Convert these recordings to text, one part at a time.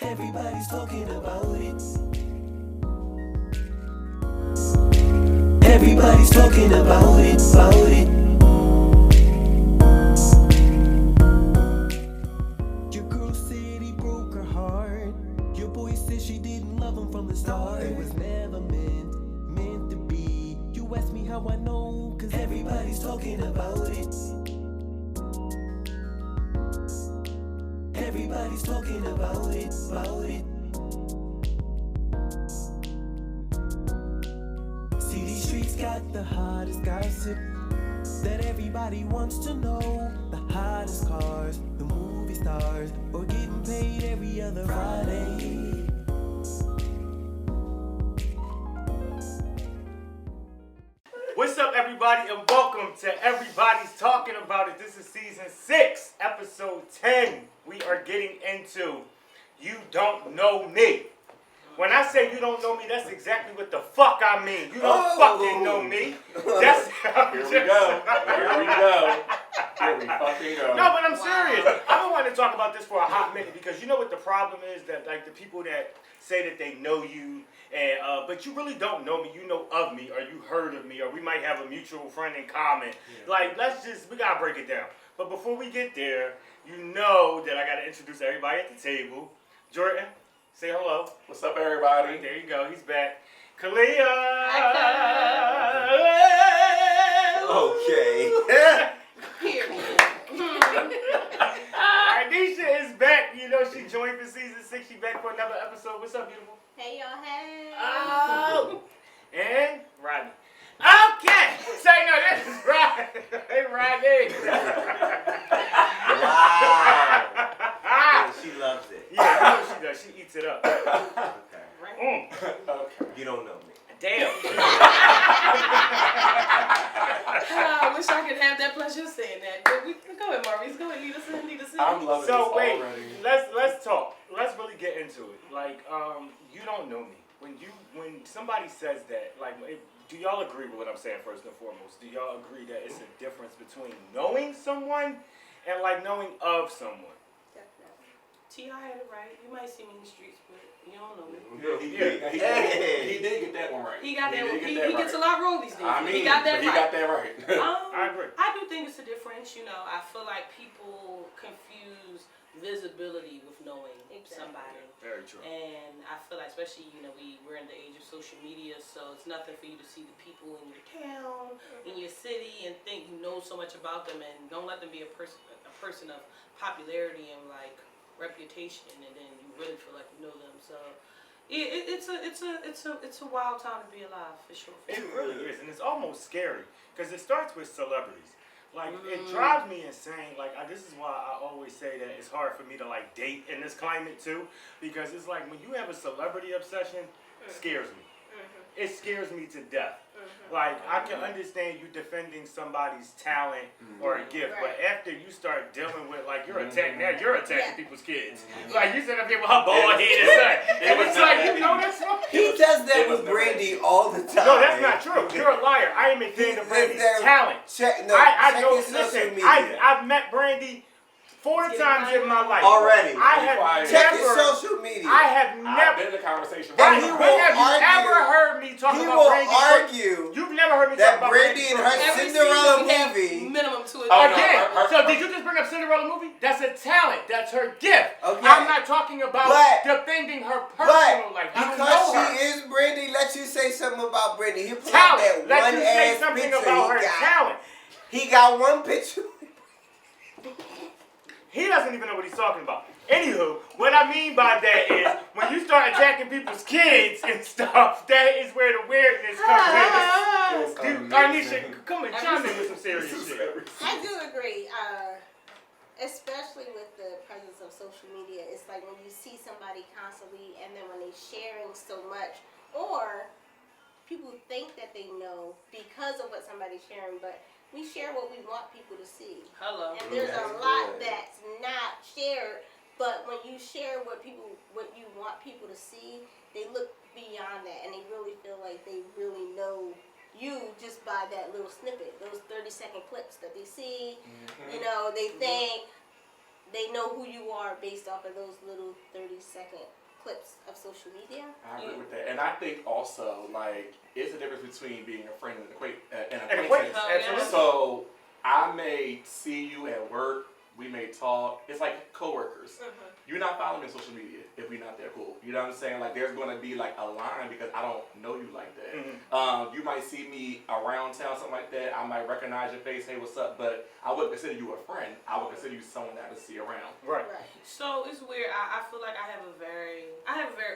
Everybody's talking about it. Everybody's talking about it, Your girl said he broke her heart. Your boy said she didn't love him from the start. It was never meant to be. You ask me how I know, cause everybody's talking about it. Everybody's talking about it, See, these streets got the hottest gossip that everybody wants to know. The hottest cars, the movie stars, or getting paid every other Friday. What's up, everybody, and welcome to Everybody's Talking About It. This is season 6, episode 10. We are getting into You Don't Know Me. When I say you don't know me, that's exactly what the fuck I mean. You don't fucking know me. That's Here we go. Here we fucking go. No, but I'm serious. I've been wanting to talk about this for a hot minute because you know what the problem is? That like the people that say that they know you, and but you really don't know me. You know of me, or you heard of me, or we might have a mutual friend in common. Yeah. Like, we gotta break it down. But before we get there, you know that I gotta introduce everybody at the table. Jordan, say hello. What's up, everybody? There you go. He's back. Kalia. Okay. Anisha is back. You know she joined for season 6. She back for another episode. What's up, beautiful? Hey, y'all, hey. Oh. And Rodney. Okay. Say no, this is Rodney. Hey, Rodney. Wow. Yeah, she loves it. Yeah, I know she does. She eats it up. Okay. Okay. You don't know me. Damn. I wish I could have that pleasure of saying that. But go ahead, Maurice. Go ahead, lead us in. I'm loving So this wait, already. let's talk. Let's really get into it. Like, you don't know me. When somebody says that, like, do y'all agree with what I'm saying first and foremost? Do y'all agree that it's a difference between knowing someone and like knowing of someone? T.I. had it right. You might see me in the streets, but you don't know me. Yeah, he did get that one right. He got that. He right. gets a lot wrong these days. I mean, he got that but right. He got that right. I agree. I do think it's a difference. You know, I feel like people confuse visibility with knowing somebody. Very true. And I feel like, especially, you know, we're in the age of social media, so it's nothing for you to see the people in your town, in your city, and think you know so much about them, and don't let them be a person of popularity and like reputation, and then you really feel like you know them. So it's a wild time to be alive, for sure. It really is, and it's almost scary because it starts with celebrities. Like, it drives me insane. Like, this is why I always say that it's hard for me to, like, date in this climate, too. Because it's like, when you have a celebrity obsession, it scares me. It scares me to death. Like, I can understand you defending somebody's talent or a gift, but after you start dealing with, like, you're attacking people's kids. Like, you sit up here with her bald head and son. And it's like, you know that's wrong. He does that with Brandy all the time. No, that's not true. You're a liar. I am a fan of Brandy's talent. Check Listen, his social media. I've met Brandy 4 times in my life. Already. Check his social media. I have I've never. been in the conversation. And he Have will you ever argue. heard me talk He about will Brandy? argue You've never heard me talk that about Brandy and her Every Cinderella season we have movie. minimum 2 Oh, no. Again, so did you just bring up Cinderella movie? That's a talent. That's her gift. Okay. I'm not talking about defending her personal life. I don't know Because her. she is Brandy, let you say something about Brandy. He put Talent. out that Let one you say ass something picture about her he got. talent. He got one picture. He doesn't even know what he's talking about. Anywho, what I mean by that is when you start attacking people's kids and stuff, that is where the weirdness comes in. Anisha, come and chime in with some serious shit. I do agree, especially with the presence of social media. It's like when you see somebody constantly, and then when they're sharing so much, or people think that they know because of what somebody's sharing, but we share what we want people to see. Hello. And there's a lot that's not shared, but when you share what you want people to see, they look beyond that, and they really feel like they really know you just by that little snippet, those 30-second clips that they see. You know, they think they know who you are based off of those little 30-second clips of social media. I agree with that, and I think also like it's a difference between being a friend and an And acquaintance. Absolutely. So I may see you at work, we may talk. It's like coworkers. You're not following me on social media if we're not that cool. You know what I'm saying? Like there's going to be like a line because I don't know you like that. You might see me around town, something like that. I might recognize your face, hey, what's up? But I wouldn't consider you a friend. I would consider you someone that I would see around. Right. So it's weird. I feel like I have a very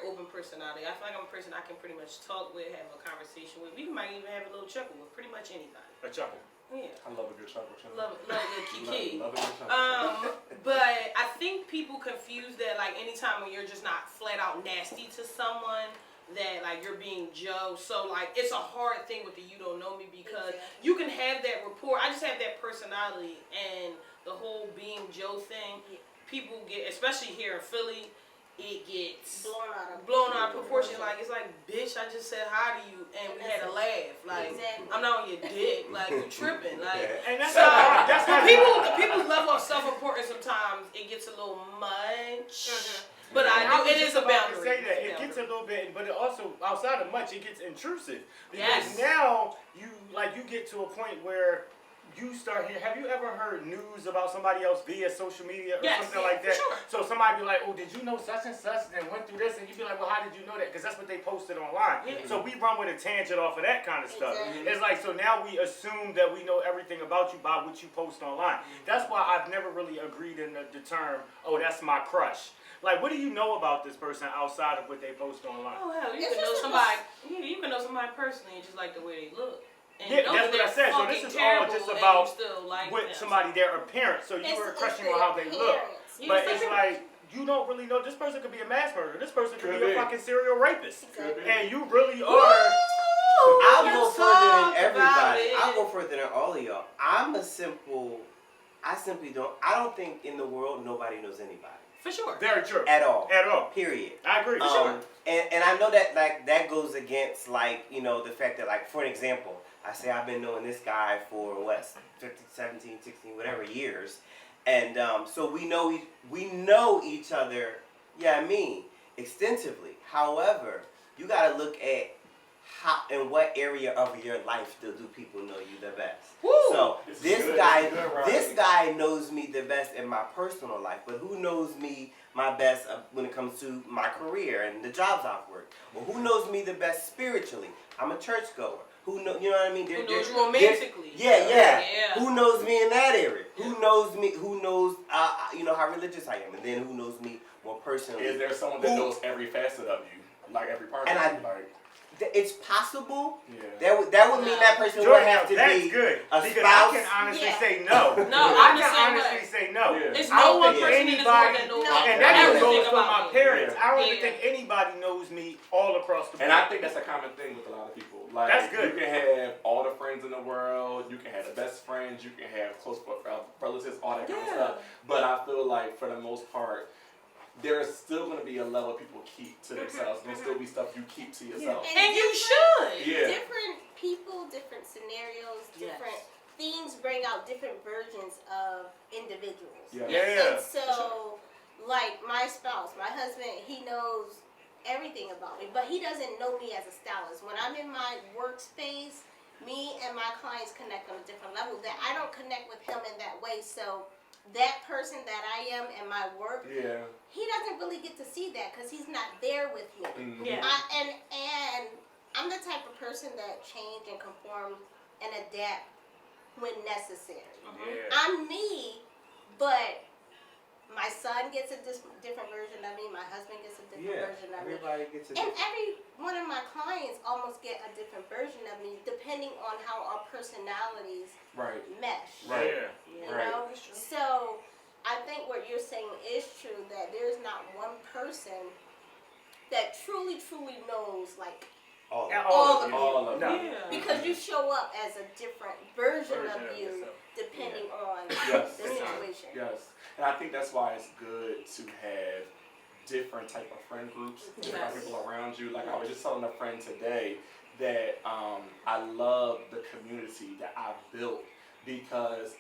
open personality. I feel like I'm a person I can pretty much talk with, have a conversation with. We might even have a little chuckle with pretty much anybody. A chuckle. Yeah. I love a good chuckle. Love a good kiki. Love a good chuckle. But I think people confuse that like anytime when you're just not flat out nasty to someone, that like you're being Joe. So like it's a hard thing with the you don't know me because you can have that rapport. I just have that personality and the whole being Joe thing. People get, especially here in Philly, it gets blown out of proportion. Like it's like, bitch, I just said hi to you and we had a laugh. Like I'm not on your dick. Like you tripping. Like And that's so that's how people's level of self-importance sometimes it gets a little much. But it is a boundary. Say that it gets a little bit, but it also outside of much, it gets intrusive because Yes. now you get to a point where you start hearing. Have you ever heard news about somebody else via social media or something like that? Sure. So somebody be like, "Oh, did you know such and such and went through this?" And you be like, "Well, how did you know that?" Because that's what they posted online. So we run with a tangent off of that kind of stuff. It's like so now we assume that we know everything about you by what you post online. That's why I've never really agreed in the term, "Oh, that's my crush." Like, what do you know about this person outside of what they post online? Oh hell, you can know somebody. You can know somebody personally and just like the way they look. And Yeah, that's what I said. So this is all just about with somebody, their appearance. So you were questioning on how they look. But it's like, you don't really know. This person could be a mass murderer. This person could be a fucking serial rapist. And you really are. I'll go further than everybody. I'll go further than all of y'all. I don't think in the world nobody knows anybody. For sure. Very true. At all. At all. Period. I agree. For sure. And I know that like that goes against like, you know, the fact that like, for an example, I say I've been knowing this guy for 15, 17, 16, whatever years. And so we know each other, extensively. However, you gotta look at how in what area of your life do people know you the best. Woo! So this guy knows me the best in my personal life, but who knows me my best when it comes to my career and the jobs I've worked? Or who knows me the best spiritually? I'm a churchgoer. Who know? You know what I mean? Who knows you romantically? Yeah. Who knows me in that area? Who knows me? Who knows? You know how religious I am, and then who knows me more personally? Is there someone that knows every facet of you, like every part of you? Like, it's possible. Yeah. That would mean that person would have to that's be good, a because spouse. I can honestly say no. No, I I'm the can same honestly way. say no. Yeah. There's I no don't one think person in this world that knows and that even everything goes for about my me. parents. Yeah. I don't even think anybody knows me all across the board. and I think that's a common thing with a lot of people. Like, That's good. You can have all the friends in the world. You can have the best friends. You can have close relatives, all that kind of stuff. But I feel like for the most part, there's still going to be a level of people keep to themselves. There'll still be stuff you keep to yourself. And you should. Yeah. Different people, different scenarios, different things bring out different versions of individuals. Yeah. And so, like my spouse, my husband, he knows everything about me, but he doesn't know me as a stylist. When I'm in my workspace, me and my clients connect on a different level that I don't connect with him in that way. So that person that I am in my work, he doesn't really get to see that because he's not there with me. Mm-hmm. Yeah. And I'm the type of person that change and conform and adapt when necessary. Yeah. I'm me, but my son gets a different version of me. My husband gets a different version of me. Everybody gets a And every one of my clients almost get a different version of me depending on how our personalities mesh. Right. You know? So I think what you're saying is true, that there's not one person that truly knows like all all of you. All of No. them. Yeah. Because you show up as a different version of you yourself. depending on Yes. the situation. Yes. And I think that's why it's good to have different type of friend groups, different people around you. Like I was just telling a friend today that I love the community that I've built because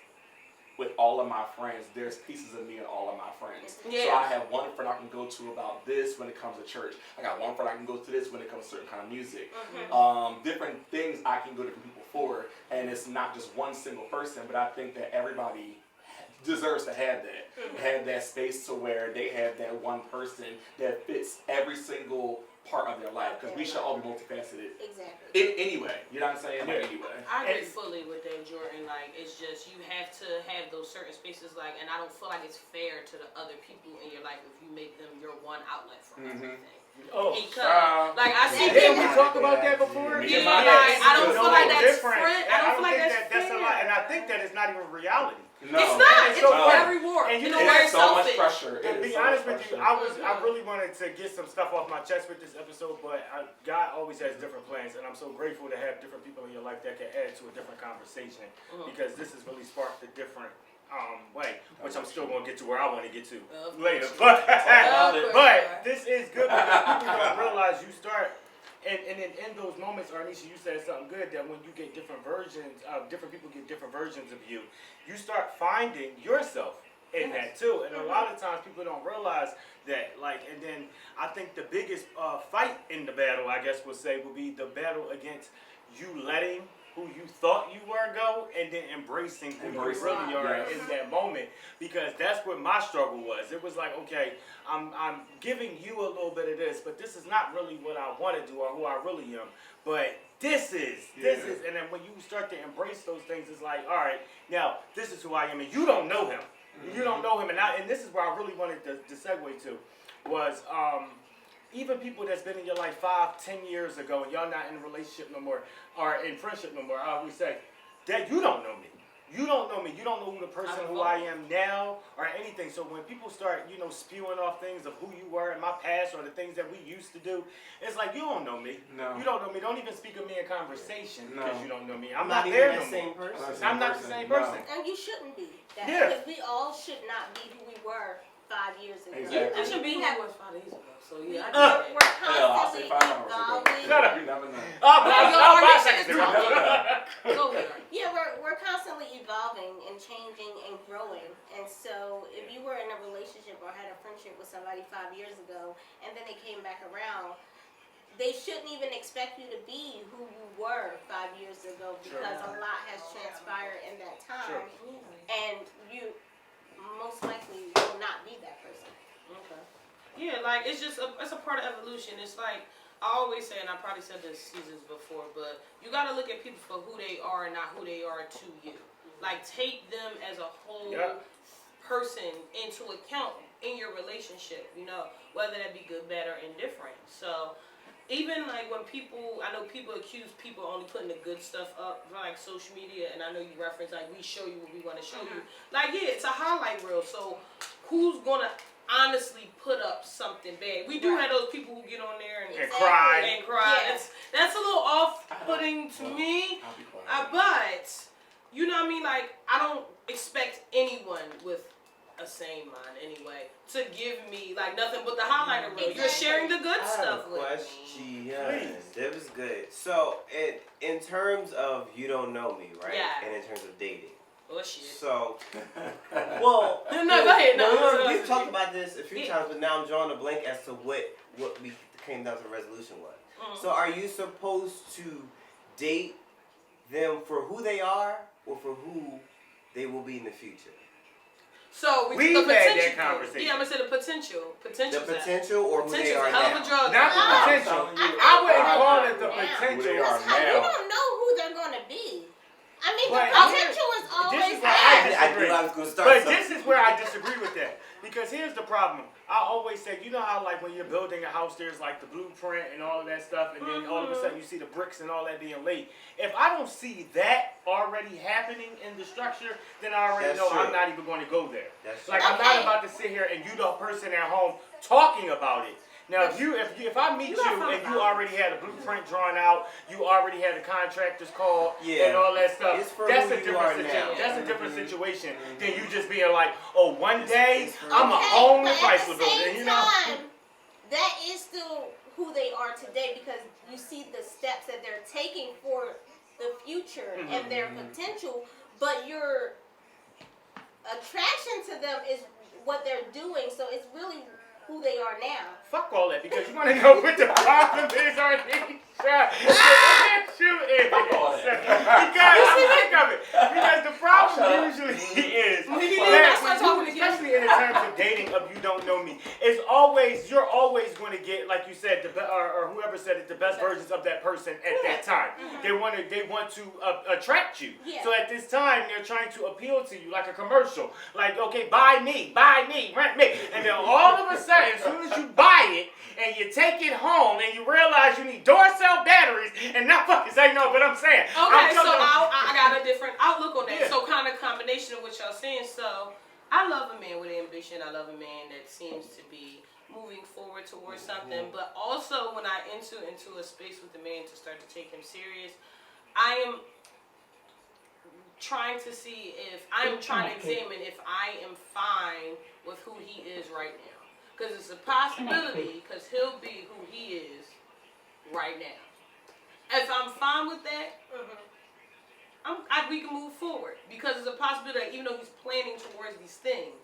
with all of my friends, there's pieces of me in all of my friends. Yeah. So I have one friend I can go to about this when it comes to church. I got one friend I can go to this when it comes to certain kind of music. Different things I can go to different people for, and it's not just one single person, but I think that everybody deserves to have that. Have that space to where they have that one person that fits every single part of their life, because we should all be multifaceted. Exactly. Anyway, you know what I'm saying? Like, anyway. I agree fully with that, Jordan. Like, it's just, you have to have those certain spaces, like, and I don't feel like it's fair to the other people in your life if you make them your one outlet for everything. Oh, Because, like, I see didn't people. we talk about that before? Yeah, like, I don't feel like that's different. friend. I don't feel like think that's a fair. lot, and I think that it's not even reality. No. It's not. It's so very warped. and you know, very It's so much selfish. pressure. To be honest with you, I really wanted to get some stuff off my chest with this episode, but God always has different plans, and I'm so grateful to have different people in your life that can add to a different conversation, because this has really sparked a different way, which I'm still going to get to where I want to get to later. But this is good because people don't realize you start. And in those moments, Arnisha, you said something good, that when you get different versions, different people get different versions of you, you start finding yourself in that too. And a lot of times people don't realize that, like, and then I think the biggest fight in the battle, I guess we'll say, will be the battle against you letting who you thought you were go, and then embracing who you really are in that moment, because that's what my struggle was. It was like, okay, I'm giving you a little bit of this, but this is not really what I want to do or who I really am. But this is, and then when you start to embrace those things, it's like, all right, now this is who I am, and you don't know him. You don't know him, and this is where I really wanted to segue to, was even people that's been in your life 5-10 years ago, and y'all not in a relationship no more, or in friendship no more, I always say that you don't know me. You don't know me. You don't know who the person who I am now or anything. So when people start, spewing off things of who you were in my past or the things that we used to do, it's like, you don't know me. No. You don't know me. Don't even speak of me in conversation because you don't know me. I'm not not even there that no same more. person. I'm not the same person. And you shouldn't be. Yeah. Because we all should not be who we were 5 years ago. Exactly. I should be We who have- I was 5 days ago. So yeah, I We're get that. Hell, I'll say constantly 5 hours ago. evolving. Shut up. You never know. I'll buy Arnisha seconds is ago. Go ahead. Yeah, we're constantly evolving and changing and growing. And so if you were in a relationship or had a friendship with somebody 5 years ago and then they came back around, they shouldn't even expect you to be who you were 5 years ago, because a lot has transpired in that time. And you most likely will not be that person. Okay. Yeah, like, it's just it's a part of evolution. It's like, I always say, and I probably said this seasons before, but you got to look at people for who they are and not who they are to you. Like, take them as a whole person into account in your relationship, whether that be good, bad, or indifferent. So even like when I know people accuse people only putting the good stuff up for like social media, and I know you reference like we show you what we want to show you. Like, yeah, it's a highlight reel. So who's gonna honestly put up something bad? We do have those people who get on there and cry. Yeah. That's a little off-putting to me. I'll be quiet. But you know what I mean? Like, I don't expect anyone with a sane mind anyway to give me like nothing but the highlighter reel. You're sharing the good stuff with me. That was good. So, in terms of you don't know me, right? Yeah. And in terms of dating. Oh shit. So, well, No, go ahead. No, we've talked about this a few times, but now I'm drawing a blank as to what we came down to a resolution was. So, are you supposed to date them for who they are or for who they will be in the future? So We've the had potential. that conversation. Yeah, I'm gonna say the potential. The Potential. potential or who they Potential's are a hell of now? a drug. Not the potential. I wouldn't call it the potential. They are Because you now. don't know who they're going to be. I mean, But the potential is always is why there. I knew I was going to start But something. this is where I disagree with that. Because here's the problem. I always say, you know how like when you're building a house, there's like the blueprint and all of that stuff, and then all of a sudden you see the bricks and all that being laid. If I don't see that already happening in the structure, then I already That's know true. I'm not even going to go there. That's Like true. I'm not about to sit here and you the person at home talking about it. Now, if I meet you and you already had a blueprint drawn out, you already had a contractor's call and all that stuff, It's for that's who a you different are situation. now. That's a different situation than you just being like, oh, one day It's for I'm a Okay, home but in at Chrysler the building, same you know? time, that is still who they are today, because you see the steps that they're taking for the future and their potential, but you're attraction to them is what they're doing. So it's really who they are now. Fuck all that, because you want to know what the problem is on these shots. Fuck all that. Because think of it. Because the problem usually is especially in terms of dating of you don't know me, is always you're always going to get, like you said, or whoever said it, the best versions of that person at that time. They want to attract you. Yeah. So at this time they're trying to appeal to you like a commercial. Like, okay, buy me, rent me. And then all of a sudden, as soon as you buy it and you take it home and you realize you need door cell batteries and not fucking say no, but I'm saying. Okay, so I got a different outlook on that. Yeah. So kind of combination of what y'all saying. So I love a man with ambition. I love a man that seems to be moving forward towards something. But also when I enter into a space with the man to start to take him serious, I am trying to examine if I am fine with who he is right now. Because it's a possibility, because he'll be who he is right now. If I'm fine with that, we can move forward. Because it's a possibility that even though he's planning towards these things,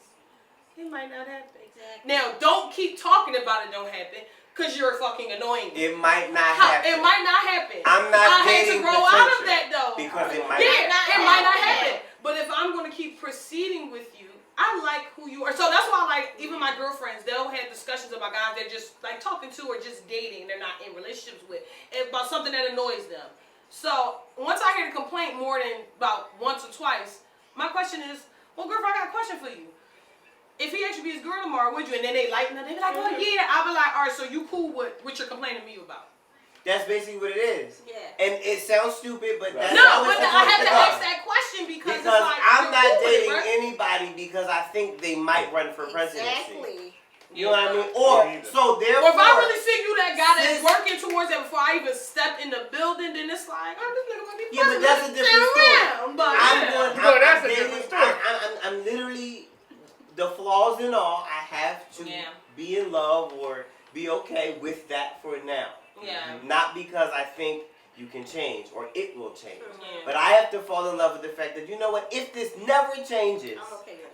it might not happen. Exactly. Now, don't keep talking about it don't happen, because you're fucking annoying me. It might not happen. It might not happen. I'm not I had to dating grow out of potential that, though. because it might it might not happen. But if I'm going to keep proceeding with you, I like who you are. So that's why, like, even my girlfriends, they'll have discussions about guys they're just, like, talking to or just dating. They're not in relationships with. About something that annoys them. So once I hear the complaint more than about once or twice, my question is, well, girlfriend, I got a question for you. If he actually be his girl tomorrow, would you? And then they lighten up. They be like, oh, yeah. I'll be like, all right, so you cool with what you're complaining to me about? That's basically what it is. Yeah. And it sounds stupid, but that's No, how but it's I have to supposed ask that question because it's Because like, I'm you're not cool with it, dating right? anybody because I think they might run for presidency. Exactly. You know what I mean? Or so therefore. Or if I really see you that guy that's Sis- working towards that before I even step in the building, then it's like, oh, this nigga might be Yeah, but that's a different Stay story. around, but that's a different story. I'm literally the flaws and all. I have to be in love or be okay with that for now. Yeah. Not because I think you can change or it will change. Yeah. But I have to fall in love with the fact that, you know what, if this never changes,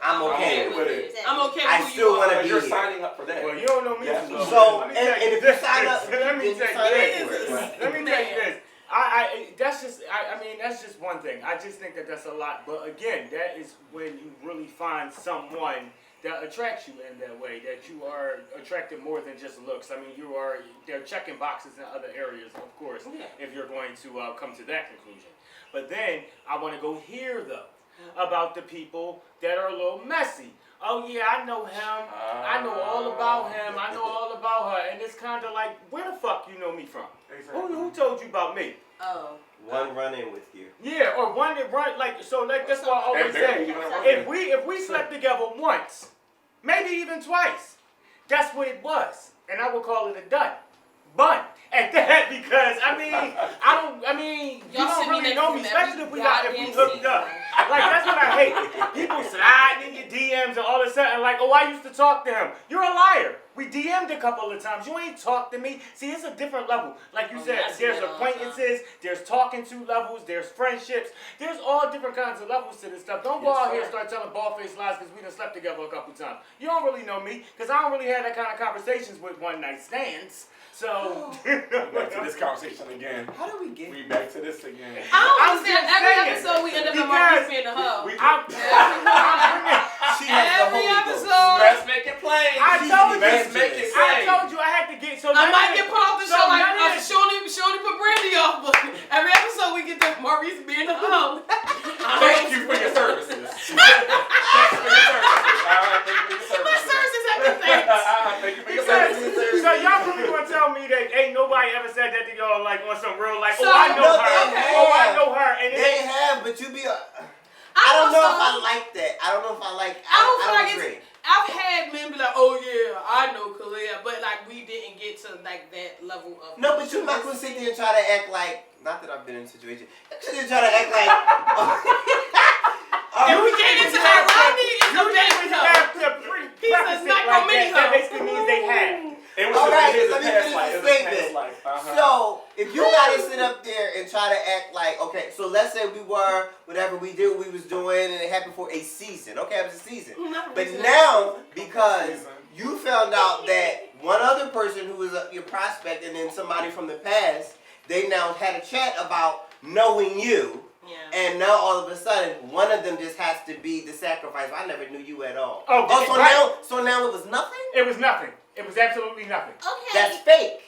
I'm okay with it. I'm okay with I who still you want are. to be You're here. signing up for that. Well, you don't know me. Yeah. So, Let me and tell you if you this. sign up, Let me then you tell sign you up for it. this. Let me tell you this. I mean, that's just one thing. I just think that that's a lot. But again, that is when you really find someone that attracts you in that way, that you are attracted more than just looks. I mean, they're checking boxes in other areas, of course, if you're going to come to that conclusion. But then, I want to go here, though, about the people that are a little messy. Oh, yeah, I know him. I know all about him. I know all about her. And it's kind of like, where the fuck you know me from? Exactly. Who told you about me? Oh. One run-in with you. Yeah, or one that run, like, so like, that's what I always And barely say. even a run-in. If we slept together once, maybe even twice, that's what it was. And I would call it a done. Bun. At that, because you don't really know me, especially if we hooked up. Like, that's what I hate. People sliding in your DMs and all of a sudden, like, oh, I used to talk to him. You're a liar. We DM'd a couple of times. You ain't talked to me. See, it's a different level. Like you said, there's acquaintances, there's talking to levels, there's friendships. There's all different kinds of levels to this stuff. Don't go out here and start telling bald-faced lies because we done slept together a couple times. You don't really know me because I don't really have that kind of conversations with one-night stands. So, back to this conversation again. How do we get We back to this again. I don't I'm understand. just Every saying, episode we end up in because Marquise being a hoe. She has the Every Holy Ghost. episode. Let's make it plain. I told you. Let's make it I plain. told you I had to get. So I none might of get this- put off the so show like none of this- she only put Brandy off, but every episode we get the Maurice being a hoe. Thank you for your services. Thank you for your services. Thank you for your services. My services everything. Thank you for your services. So y'all really gonna tell me that ain't nobody ever said that to y'all like on some real like, So, oh I know no, her, they oh I have. know her, and it They ain't. have, but you be. I don't know if I like that. I don't know if I like. I don't feel I like don't agree. I've had men be like, oh yeah, I know Kalia, but like we didn't get to like that level of. No, but you're not gonna sit there and try to act like. Not that I've been in a situation. You're just gonna try to act like. If we get into that, Rodney is a You baby have hoe. to preface it like that. That basically means they have. It was All right, it was let me a past finish life. the It was a statement. past life. So if you gotta sit up there and try to act like, okay, so let's say we were, whatever we did, we was doing, and it happened for a season. Okay, it was a season. But now, because you found out that one other person who was your prospect and then somebody from the past, they now had a chat about knowing you. Yeah. And now all of a sudden, one of them just has to be the sacrifice. I never knew you at all. Oh, So now it was nothing? It was nothing. It was absolutely nothing. Okay. That's fake.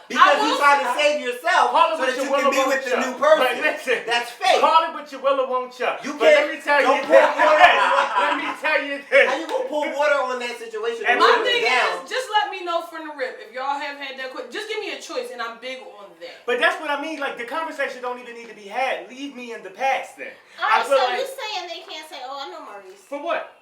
Because will you're trying to save yourself Call it so what that you you will can or be won't with the chuck. new person. But listen, That's fake. call it what you will or won't chuck. You But can't. let me tell you Don't this. pour water. Let me tell you How this. you gonna pour water on that situation? And My Water thing down. is, just let me know from the rip. If y'all have had that quick, just give me a choice, and I'm big on that. But that's what I mean. Like, the conversation don't even need to be had. Leave me in the past then. Alright, I feel so like, you're saying they can't say, oh, I know Maurice. for what?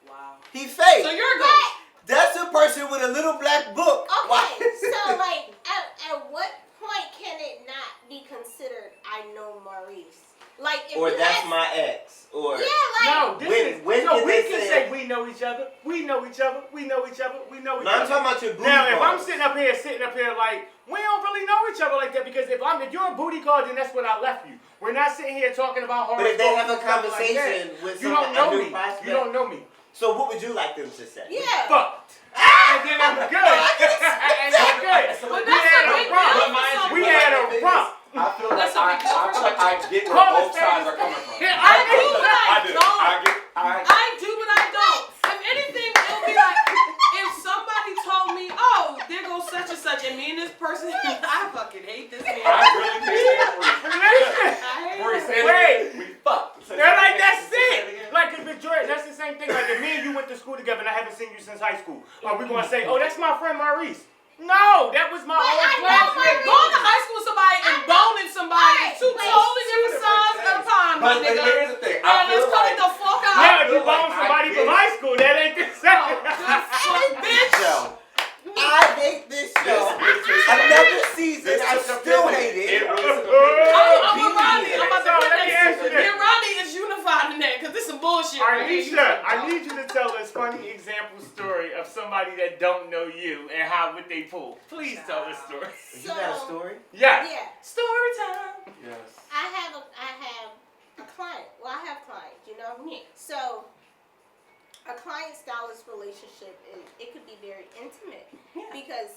Wow. He fake. So you're a ghost. That's a person with a little black book. Okay, so like, at what point can it not be considered I know Maurice? Like, if Or you that's ask- my ex. Or Yeah, like. No, this When is, so can we they can say- say we know each other. We know each other. We know each other. We know each No, I'm other. talking about your booty Now, if I'm calls. sitting up here like, we don't really know each other like that, because if you're a booty call, then that's what I left you. We're not sitting here talking about horror. But if they have a stories and stuff like conversation that. with you don't know a new me. prospect. You don't know me. So what would you like them to say? Yeah. Fucked. And then I'm good. And I'm good. But We that's had a a big romp. deal for some We people. had a romp. I feel like That's a big deal I for feel some like I get where Call both it sides spade. are coming from. Yeah, I do, but I I do. don't. I I do, but I don't. If anything, it'll be like if somebody told me, "Oh, there goes such and such," and me and this person, I fucking hate this man. really can't stand Listen. I hate Maurice. him. Wait. We fucked. They're like, that's it. Like, if it's Jordan, that's the same thing. Like, if me and you went to school together and I haven't seen you since high school, are we going to say, oh, that's my friend Maurice? No, that was my But old I know classmate. Going to high school with somebody and boning somebody is two Wait. totally different sides of time, my But nigga. here's the thing. I And let's feel cut like it the fuck out. Yeah, if you feel like bone somebody I from get- high school, that ain't the same. Good fuck, bitch. Yo, I hate this show. Another season, I still hate it. It really took a I'm minute. Ronnie. I'm about to So, put let me that. ask you Me this. and Ronnie is unified in that because this some bullshit. right here. You Arnisha, I some need you to tell us funny example story of somebody that don't know you and how would they pull. Please tell us story. You got a story? Yes. Yeah. story time. Yes. I have a client. Well, I have clients, you know? Yeah. So, a client-stylist relationship, it could be very intimate. Yeah. Because,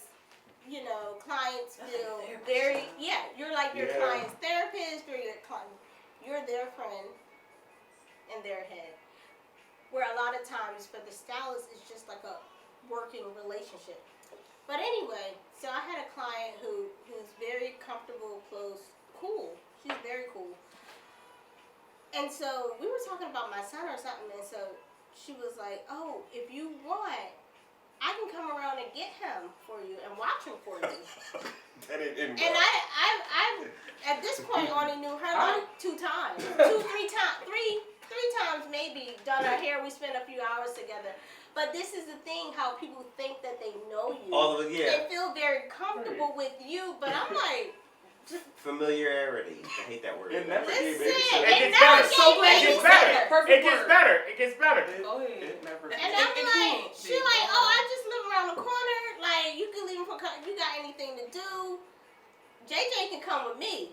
you know, clients That's like feel therapist very, stuff. you're like your Yeah. client's therapist, you're their friend in their head. Where a lot of times for the stylist, it's just like a working relationship. But anyway, so I had a client who's very comfortable, close, cool. She's very cool. And so we were talking about my son or something, and so she was like, "Oh, if you want, I can come around and get him for you and watch him for you." That it didn't And work. I at this point only knew her like 2 times, 3 times maybe. Done her hair. We spent a few hours together. But this is the thing: how people think that they know you. All of it, yeah. They feel very comfortable with you, but I'm like, Familiarity. I hate that word. It never gave listen, babysitter. It it gets never better. gave So glad It you gets said better. that. Perfect It gets word. better. It gets better. Go ahead. It never And gave. I'm It like, can't she be. like, oh, I just live around the corner. Like, you can leave for, you got anything to do? JJ can come with me.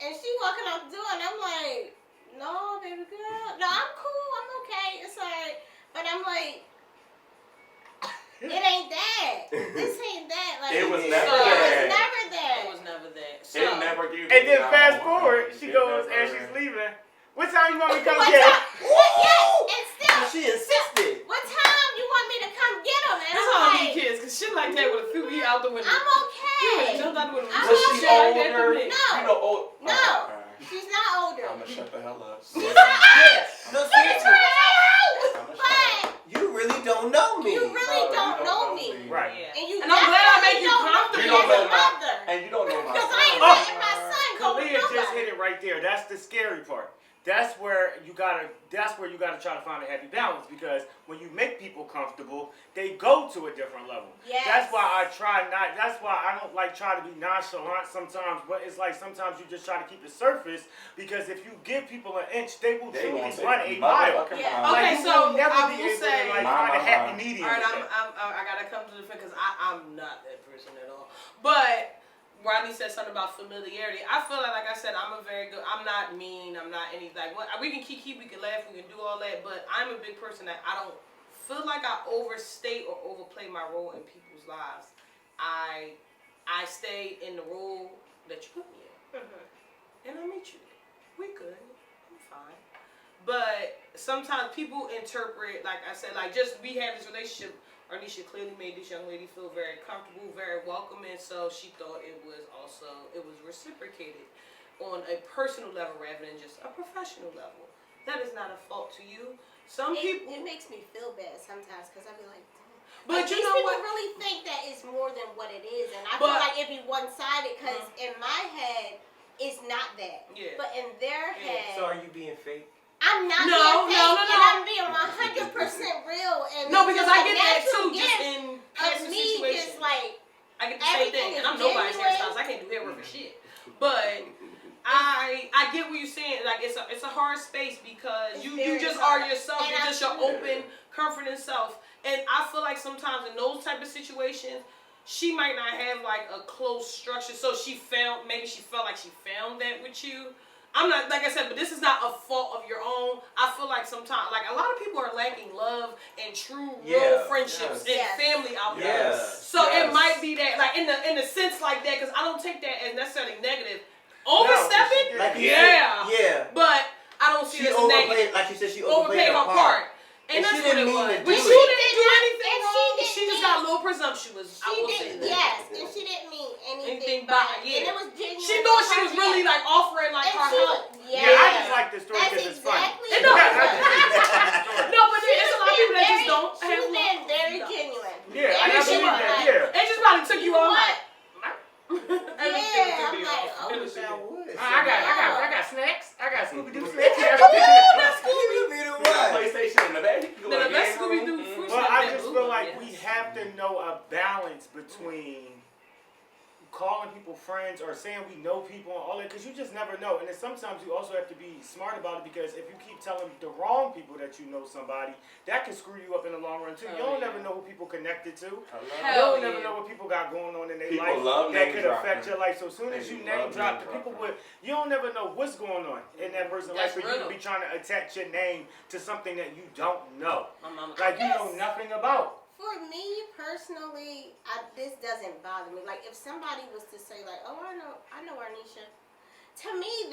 And she walking out the door, and I'm like, no, baby girl. No, I'm cool. I'm okay. It's alright. But I'm like, it ain't that. This ain't that. Like, It was it never was that. never that. It was never that. So, It never gave. And then me fast 911. forward, she It goes never- as she's leaving. What time you want me to come What get time? her? Yes, and still, She insisted. what time you want me to come get him? And that's I'm how I like, need kids, because shit like that would have threw me out the window. I'm You okay. would jumped out the window. I'm Was she Shit like that to older? me. No. You know, old. No. Oh, okay. She's not older. I'm gonna shut the hell up. She's not No, Look at seriously. you! But You really don't know me. you really No, don't you know me. Right. Yeah. And you And I'm glad I make you definitely don't know comfortable. me You don't as a know my- mother. And you don't know my Because son. I ain't Oh. letting my son go with Kalia just nobody. hit it right there. That's the scary part. That's where you gotta try to find a happy balance, because when you make people comfortable, they go to a different level. Yes. That's why I don't like try to be nonchalant sometimes, but it's like sometimes you just try to keep it surface, because if you give people an inch, they will They truly gonna say run a mile. motherfucking Yeah. mile. Like, Okay, you so will never I be will able say- to like My find a happy mama. medium. All right, with that. I gotta come to the defense because I'm not that person at all. But Rodney said something about familiarity. I feel like I said, I'm not mean, I'm not anything. We can keep, we can laugh, we can do all that, but I'm a big person that I don't feel like I overstate or overplay my role in people's lives. I stay in the role that you put me in. And I meet you there. We good. I'm fine. But sometimes people interpret, like I said, like just we have this relationship. Arnisha clearly made this young lady feel very comfortable, very welcoming, so she thought it was reciprocated on a personal level rather than just a professional level. That is not a fault to you. It makes me feel bad sometimes because I be like, but like, you these know people what? really think that it's more than what it is, and I feel like it be one-sided because in my head it's not that, but in their head. So are you being fake? I'm not No, being no, fake, no, no. and I'm being 100% real. And No, because I get that natural too, just gift in of past me, situations. just like I get the same thing, and I'm nobody's hairstylist. I can't do hair work for shit. But I get what you're saying. Like it's a hard space because you just are yourself. You're just your open, comforting self. And I feel like sometimes in those type of situations, she might not have like a close structure. So maybe she felt like she found that with you. I'm not, like I said, but this is not a fault of your own. I feel like sometimes, like a lot of people are lacking love and true, real friendships and family out there. So it might be that, like in the sense like that, because I don't take that as necessarily negative. Overstepping, but I don't see it as negative. Like you said, she overplayed her part. And that's she what didn't it mean was. to But do she it. didn't do anything wrong. She just got a little presumptuous. I will say that. Yes, and she didn't mean anything by by it. And it was genuine. She thought she was really like offering like her help. Yeah, I just like the story because it's funny. No, but there's a lot of people that just don't have She was being very genuine. Yeah, I believe that. Yeah. It just probably took you all night. Yeah, I'm like, oh, I got snacks. I got Scooby Doo snacks. That's Scooby. PlayStation in the bag. That's Scooby Doo fruit. Well, I just feel like we have to know a balance between calling people friends or saying we know people and all that, because you just never know. And then sometimes you also have to be smart about it, because if you keep telling the wrong people that you know somebody, that can screw you up in the long run too. You don't never know who people connected to. You don't never know what people got going on in their life that could affect your life. So as soon as you name drop the people, you don't never know what's going on in that person's life for you to be trying to attach your name to something that you don't know, like you know nothing about. For me personally, this doesn't bother me. Like if somebody was to say like, "Oh, I know Arnisha," to me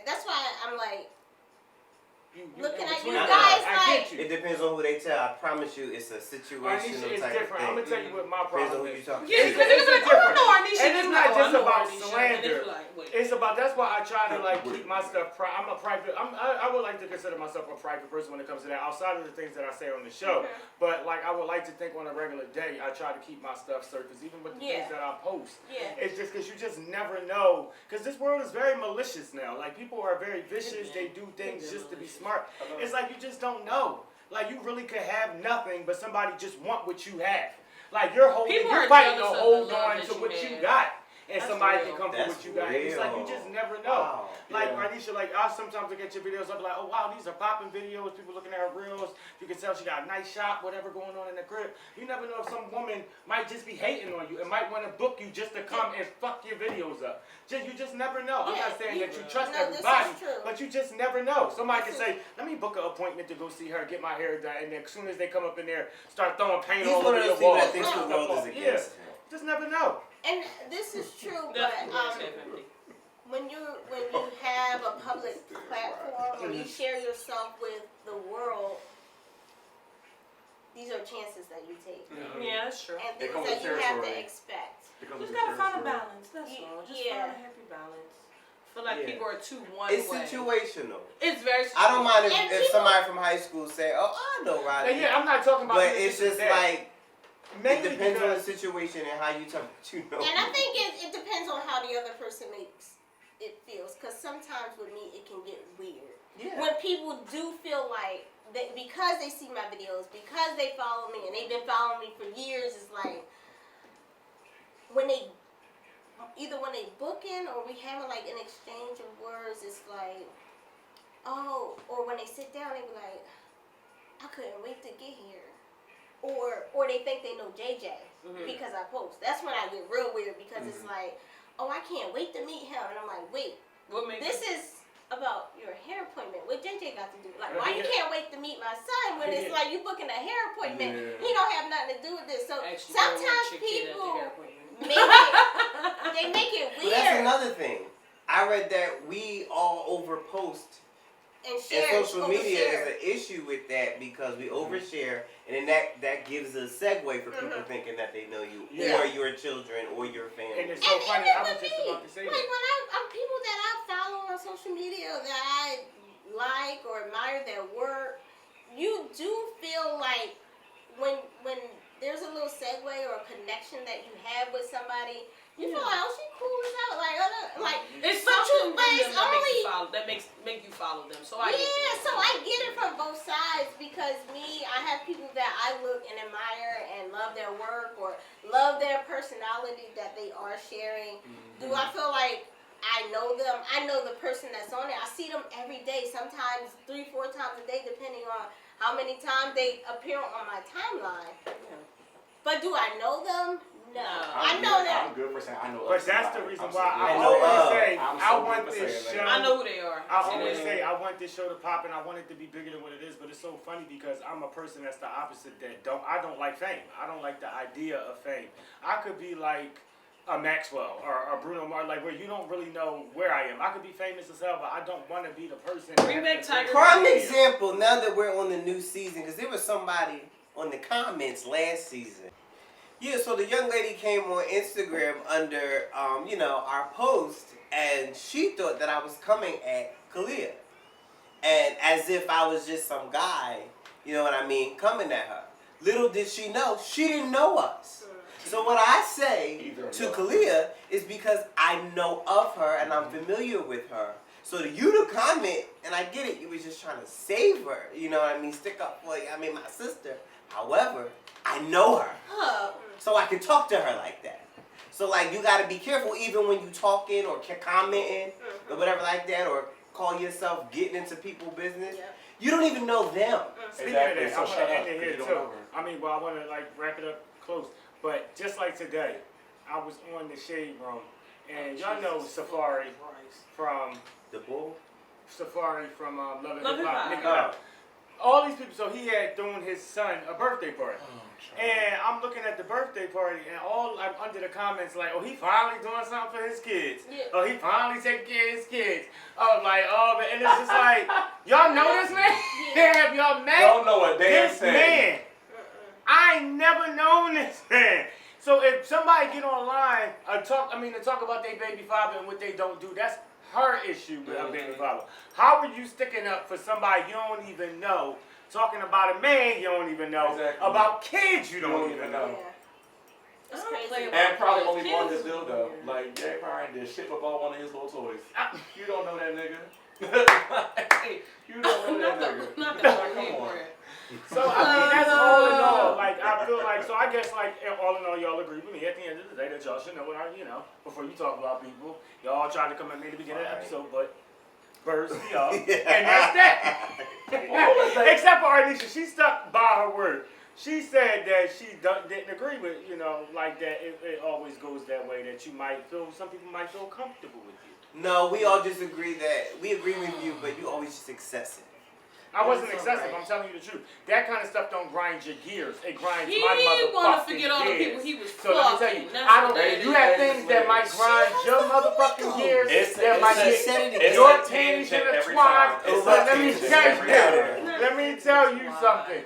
that's why I'm like looking at you guys like. It depends on who they tell. I promise you, it's a situational Arnisha is type different. of thing. I'm gonna tell you what my Depends problem on who you is. talking to. Yeah, because it's like, oh, I know Arnisha. And it's not just about slander. Like, it's about, that's why I try to like keep my stuff I'm a private. I would like to consider myself a private person when it comes to that, outside of the things that I say on the show. But like I would like to think on a regular day, I try to keep my stuff surface, even with the things that I post. It's just because you just never know. Because this world is very malicious now. Like people are very vicious. They do things just to be smart. It's like you just don't know. Like you really could have nothing, but somebody just want what you have. Like you're fighting to hold on to what you got. And somebody can come from what you got. It's like you just never know. Like Arnisha, like I sometimes look at your videos, I'll be like, oh wow, these are popping videos. People looking at her reels. You can tell she got a nice shop, whatever going on in the crib. You never know if some woman might just be hating on you and might want to book you just to come and fuck your videos up. You just never know. I'm not saying that you trust everybody, but you just never know. Somebody can say, let me book an appointment to go see her, get my hair done, and then as soon as they come up in there, start throwing paint all over your walls. I think the world is against. Just never know. And this is true, but when you have a public platform, when you share yourself with the world, these are chances that you take. Yeah, that's true. And things that you have to expect. You just gotta find a balance. That's all. Just find a happy balance. I feel like people are too one It's way. situational. It's very situational. I don't mind if somebody from high school say, "Oh, I know Rodney." Yeah, I'm not talking about. But it's just like. It depends on the because situation and how you talk. You know. And I think it depends on how the other person makes it feels. Because sometimes with me, it can get weird. Yeah. When people do feel like that because they see my videos, because they follow me, and they've been following me for years, it's like when they book in or we have like an exchange of words, it's like, oh, or when they sit down, they be like, I couldn't wait to get here. Or they think they know JJ because I post. That's when I get real weird because it's like, oh, I can't wait to meet him. And I'm like, wait, What makes this is about your hair appointment. What JJ got to do? Like, why you can't wait to meet my son when it's like you booking a hair appointment? Yeah. He don't have nothing to do with this. So actually sometimes chick kid at the people hair appointment? they make it But that's weird another thing. I read that we all overpost. and And share social media overshare. is an issue with that because we overshare, and then that gives a segue for people thinking that they know you Yeah. or your children or your And family. it's so And funny. even I was with just me, about to say like that. when I'm people that I follow on social media that I like or admire their work, you do feel like when there's a little segue or connection that you have with somebody, you feel like, oh, she cool as hell. Like It's something, something but in it's them that makes only you follow. That make you follow them. So I get yeah, that. so I get it from both sides because I have people that I look and admire and love their work or love their personality that they are sharing. Do I feel like I know them? I know the person that's on there. I see them every day, sometimes 3-4 times a day, depending on how many times they appear on my timeline. But do I know them? No. I know them. I'm good for saying I know. But of that's the somebody. reason I'm so why good I for know always of. say I'm so I good want for this saying show. that. I know who they are. I always say I want this show to pop and I want it to be bigger than what it is, but it's so funny because I'm a person that's the opposite. I don't like fame. I don't like the idea of fame. I could be like a Maxwell or a Bruno Mars, like where you don't really know where I am. I could be famous as hell, but I don't want to be the person. Bring back Tiger Prime Woods. example, now that we're on the new season, because there was somebody on the comments last season. Yeah, so the young lady came on Instagram under, our post, and she thought that I was coming at Kalia. And as if I was just some guy, you know what I mean, coming at her. Little did she know, she didn't know us. So what I say to Kalia is because I know of her and I'm familiar with her. So to you to comment, and I get it, you was just trying to save her, you know what I mean, stick up for, my sister. However, I know her. So I can talk to her like that. So like you gotta be careful even when you talking or commenting or whatever like that, or call yourself getting into people's business. Yep. You don't even know them. Speaking Exactly, of that, so I want shut to up, end it 'cause here you don't too. know her. I mean, well, I want to like wrap it up close. But just like today, I was on the Shade Room, and y'all know Safari from The bull? Love and Love Hip Hop. and Nick Hip Hop. All these people. So he had thrown his son a birthday party. And I'm looking at the birthday party, and I'm under the comments like, oh, he finally doing something for his kids. Yeah. Oh, he finally taking care of his kids. I'm like, oh, man. And it's just like, y'all know this man? Have y'all met Don't know a damn this thing. man? I ain't never known this man. So if somebody get online to talk about their baby father and what they don't do, that's her issue with her baby father. How are you sticking up for somebody you don't even know? Talking about a man you don't even know, Exactly. about kids you don't even know. Yeah. It's crazy. And probably only Kids bought this is dildo. weird. Like, Jay probably did shit but bought one of his little toys. You don't know that nigga. You don't know that nigga. Not Like, the come on. So I mean, that's all in all. Like I feel like, so I guess like all in all, y'all agree with me at the end of the day that y'all should know what before you talk about people, y'all tried to come at me at the beginning of the episode, but birds be up, and that's that. Except for Arnisha, she stuck by her word. She said that she didn't agree with, like that it always goes that way, that some people might feel comfortable with you. No, we all just agree that we agree with you, but you always just excessive. I wasn't That's excessive, alright. I'm telling you the truth. That kind of stuff don't grind your gears. It grinds He my didn't want to motherfucking forget all the gears. people he was So let me tell you, fucking. That's I don't. what that You is. have things that might grind your motherfucking gears. That might She get said it It's again. your a panties in tangent a every twat. time. It's But a let me tangent tell every you. time. Let me tell you something.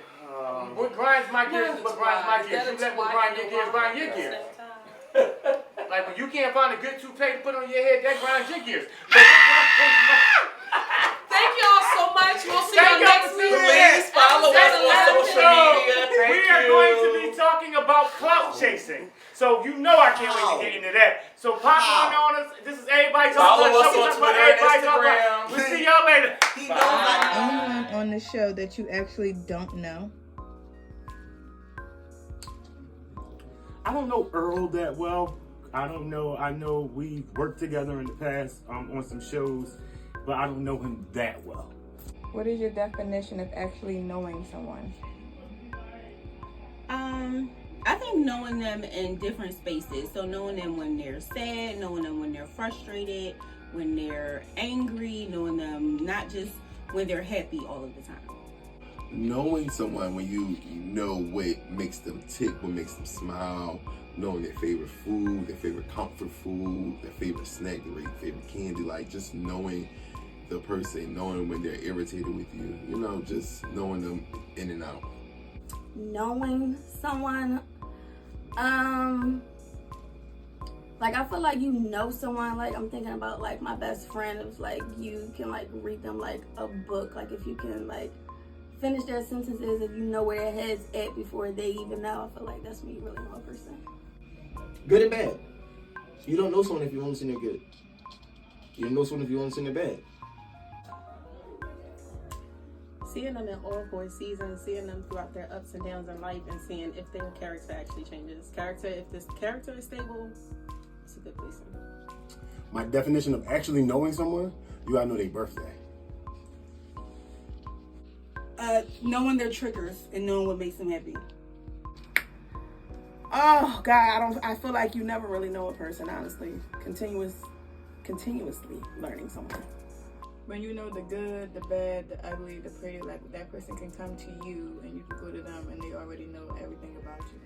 What grinds my gears is Not what grinds my a gears. You twat. let what grind your gears grind your At the gears. same time. Like when you can't find a good toupee to put on your head, that grinds your gears. But what grinds Thank y'all so much. We'll see Thank y'all y'all next for week. tuning in. Please follow us on social media. Thank we are you. going to be talking about clout chasing. So you know I can't wait to get into that. So pop on us. This is everybody Follow talking about us on something about Twitter and everybody talking about. Instagram. We'll see y'all later. He knows I Anyone on the show that you actually don't know? I don't know Earl that well. I don't know. I know we've worked together in the past on some shows, but I don't know him that well. What is your definition of actually knowing someone? I think think knowing them in different spaces. So knowing them when they're sad, knowing them when they're frustrated, when they're angry, knowing them not just when they're happy all of the time. Knowing someone when you know what makes them tick, what makes them smile, knowing their favorite food, their favorite comfort food, their favorite snack, their favorite candy, like just knowing the person, knowing when they're irritated with you, you know, just knowing them in and out. Knowing someone, like I feel like you know someone, like I'm thinking about like my best friend, it was like you can like read them like a book, like if you can like finish their sentences, if you know where their head's at before they even know, I feel like that's when you really know a person. Good and bad. You don't know someone if you only seen their good. You don't know someone if you only seen their bad. Seeing them in all 4 seasons, seeing them throughout their ups and downs in life, and seeing if their character actually changes. If this character is stable, it's a good place to be. My definition of actually knowing someone, you gotta know their birthday. Knowing their triggers and knowing what makes them happy. Oh God, I feel like you never really know a person, honestly. Continuously learning someone. When you know the good, the bad, the ugly, the pretty, like that person can come to you and you can go to them and they already know everything about you.